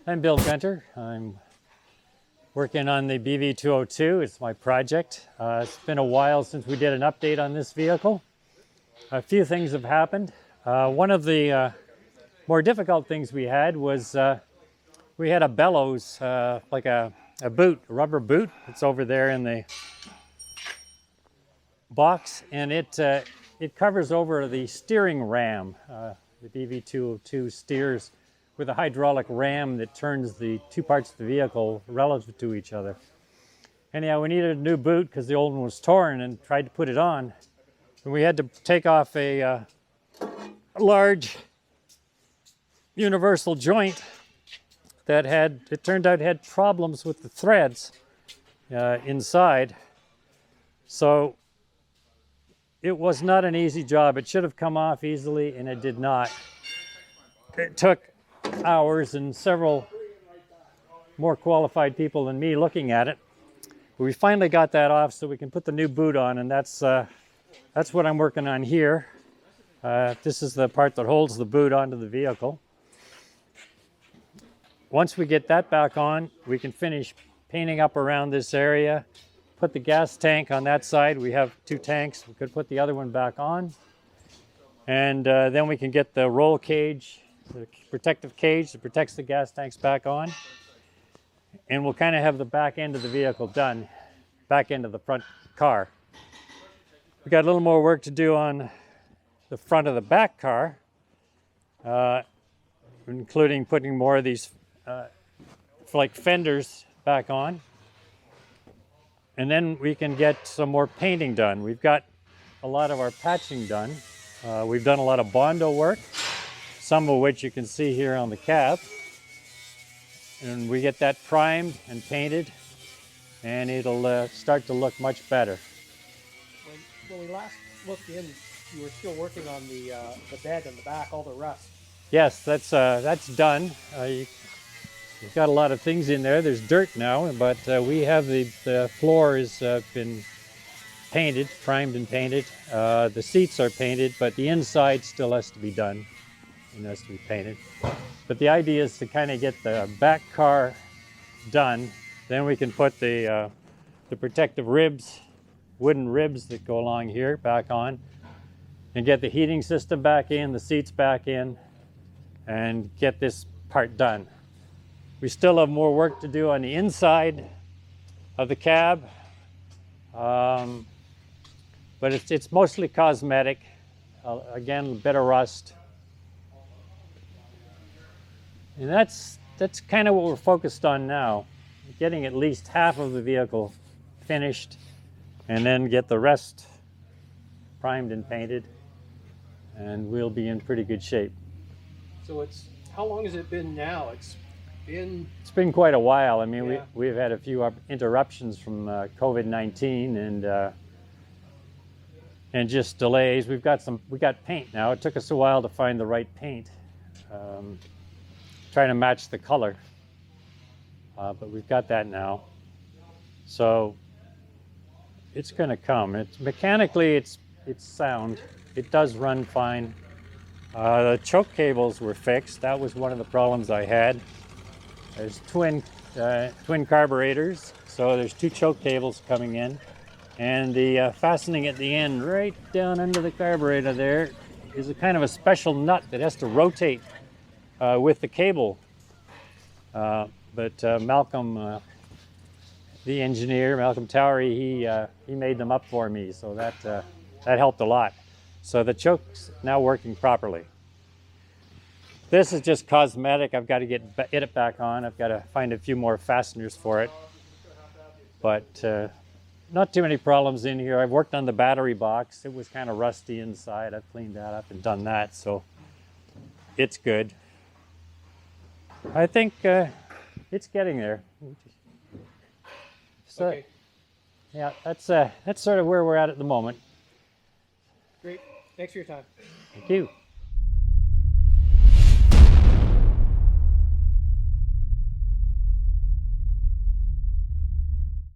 I'm Bill Gunter. I'm working on the BV202. It's my project. It's been a while since we did an update on this vehicle. A few things have happened. One of the more difficult things we had was we had a bellows, like a boot, a rubber boot. It's over there in the box, and it covers over the steering ram. The BV202 steers with a hydraulic ram that turns the two parts of the vehicle relative to each other. Anyhow, we needed a new boot because the old one was torn, and tried to put it on. And we had to take off a large universal joint that it turned out had problems with the threads inside. So it was not an easy job. It should have come off easily, and it did not. It took hours and several more qualified people than me looking at it. But we finally got that off so we can put the new boot on, and that's what I'm working on here. This is the part that holds the boot onto the vehicle. Once we get that back on, we can finish painting up around this area, put the gas tank on that side. We have two tanks. We could put the other one back on. And then we can get the roll cage, the protective cage that protects the gas tanks back on. And we'll kind of have the back end of the vehicle done, back end of the front car. We got a little more work to do on the front of the back car, including putting more of these like fenders back on. And then we can get some more painting done. We've got a lot of our patching done. We've done a lot of Bondo work, some of which you can see here on the cab. And we get that primed and painted, and it'll start to look much better. When we last looked in, you were still working on the bed and the back, all the rust. Yes, that's done. We've got a lot of things in there. There's dirt now, but we have the floor has been painted, primed and painted. The seats are painted, but the inside still has to be done and has to be painted. But the idea is to kind of get the back car done. Then we can put the protective ribs, wooden ribs that go along here back on, and get the heating system back in, the seats back in, and get this part done. We still have more work to do on the inside of the cab, but it's mostly cosmetic. Again, a bit of rust. And that's kind of what we're focused on now, getting at least half of the vehicle finished, and then get the rest primed and painted, and we'll be in pretty good shape. So how long has it been now? It's been quite a while. I mean, yeah. we've had a few interruptions from COVID-19 and just delays. We got paint now. It took us a while to find the right paint, trying to match the color, but we've got that now. So it's going to come. Mechanically, it's sound. It does run fine. The choke cables were fixed. That was one of the problems I had. There's twin carburetors, so there's two choke cables coming in, and the fastening at the end, right down under the carburetor there, is a kind of a special nut that has to rotate with the cable. But Malcolm, the engineer, Malcolm Towery, he made them up for me, so that helped a lot. So the choke's now working properly. This is just cosmetic. I've got to get it back on. I've got to find a few more fasteners for it. But not too many problems in here. I've worked on the battery box. It was kind of rusty inside. I've cleaned that up and done that, so it's good. I think it's getting there. So, okay. Yeah, that's sort of where we're at the moment. Great. Thanks for your time. Thank you.